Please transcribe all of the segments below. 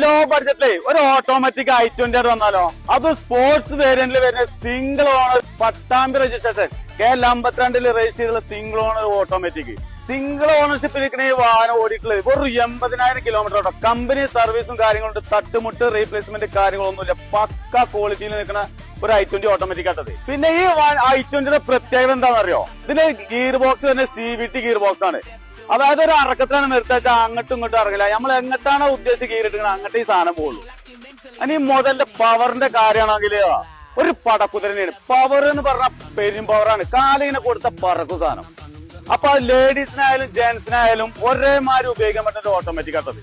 Law ബഡ്ജറ്റിലെ ഒരു automatic i20 വന്നാലോ? അത് സ്പോർട്സ് വേരിയന്റിൽ വരുന്ന single owner Pattambi registration KL52 register ചെയ്തുള്ള single owner automatic. Single ownership ഇരിക്കുന്ന ഈ വാഹനം ഓടിയിട്ടുള്ളത് വെറും 80,000 കിലോമീറ്റർ ഓട്ടോ. കമ്പനി സർവീസും കാര്യങ്ങളുണ്ട്, തട്ടുമുട്ട് റീപ്ലേസ്മെന്റ് കാര്യങ്ങളൊന്നുമില്ല. പക്ക ക്വാളിറ്റിയിൽ നിൽക്കുന്ന ഒരു i20 ഓട്ടോമാറ്റിക് ആട്ടത്. പിന്നെ ഈ i20 പ്രത്യേകത എന്താണെന്നറിയോ? ഇതിന്റെ ഗിയർ ബോക്സ് തന്നെ CVT ഗിയർ ബോക്സ് ആണ്. അതായത് ഒരു അറക്കത്തിലാണ് നിർത്തിച്ചാൽ അങ്ങോട്ടും ഇങ്ങോട്ടും ഇറങ്ങില്ല. നമ്മൾ എങ്ങോട്ടാണോ ഉദ്ദേശിച്ച് ഗിയർ ഇട്ടുന്നത് അങ്ങോട്ട് ഈ സാധനം പോകുള്ളൂ. ഇനി മുതലിന്റെ പവറിന്റെ കാര്യമാണെങ്കിൽ ഒരു പടക്കുതിരനെയാണ്. പവർ എന്ന് പറഞ്ഞാൽ പെരും പവറാണ്. കാലിങ്ങനെ കൊടുത്ത പറക്കും സാധനം. അപ്പൊ ലേഡീസിനായാലും ജെന്റ്സിനായാലും ഒരേമാതിരി ഉപയോഗിക്കാൻ പറ്റുന്ന ഓട്ടോമാറ്റിക് ആട്ടത്.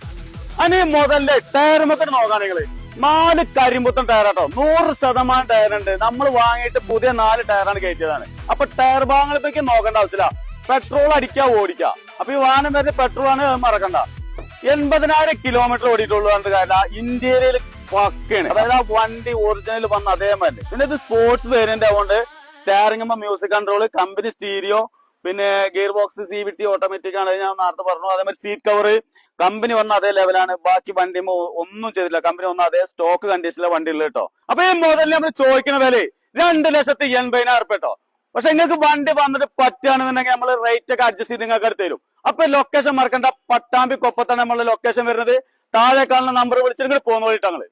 അതിന് മുതലിന്റെ ടയറുമൊക്കെ നോക്കുകയാണെങ്കിൽ 4 കരിമ്പുത്തൻ ടയറാട്ടോ. 100% ടയറുണ്ട്. നമ്മൾ വാങ്ങിയിട്ട് പുതിയ 4 ടയറാണ് കയറ്റിയതാണ്. അപ്പൊ ടയർ ഭാഗങ്ങളിലേക്ക് നോക്കേണ്ട ആവശ്യമില്ല. പെട്രോൾ അടിക്കുക ഓടിക്കുക. അപ്പൊ ഈ വാഹനം വരുന്ന പെട്രോൾ ആണ്, മറക്കണ്ട. 80,000 കിലോമീറ്റർ ഓടിയിട്ടുള്ളൂ കാര്യം ഇന്ത്യയിൽ പക്കയാണ്. അതായത് ആ വണ്ടി ഒറിജിനൽ വന്ന അതേമാതിരി. പിന്നെ ഇത് സ്പോർട്സ് വേരിയന്റ് ആവുകൊണ്ട് steering music control, company stereo, പിന്നെ ഗിയർ ബോക്സ് CVT ഓട്ടോമാറ്റിക് ആണ്, ഞാൻ നേരത്തെ പറഞ്ഞു. അതേമാതിരി സീറ്റ് കവർ കമ്പനി വന്ന അതേ ലെവലാണ്. ബാക്കി വണ്ടി ഒന്നും ചെയ്തില്ല. കമ്പനി വന്ന അതേ സ്റ്റോക്ക് കണ്ടീഷനിലെ വണ്ടി ഉള്ളത് കേട്ടോ. അപ്പൊ ഈ മുതലിൽ നമ്മൾ ചോദിക്കുന്ന വില 2,80,000 കേട്ടോ. പക്ഷെ നിങ്ങൾക്ക് വണ്ടി വന്നിട്ട് പറ്റുകയാണെന്നുണ്ടെങ്കിൽ നമ്മൾ റേറ്റ് ഒക്കെ അഡ്ജസ്റ്റ് ചെയ്ത് നിങ്ങൾക്ക് എടുത്ത് തരും. അപ്പൊ ലൊക്കേഷൻ മറക്കണ്ട, പട്ടാമ്പി കൊപ്പത്താണ് നമ്മളെ ലൊക്കേഷൻ വരുന്നത്. താഴെ കാണുന്ന നമ്പർ വിളിച്ചിട്ട് പോകുന്ന വേണ്ടിയിട്ടാണ്.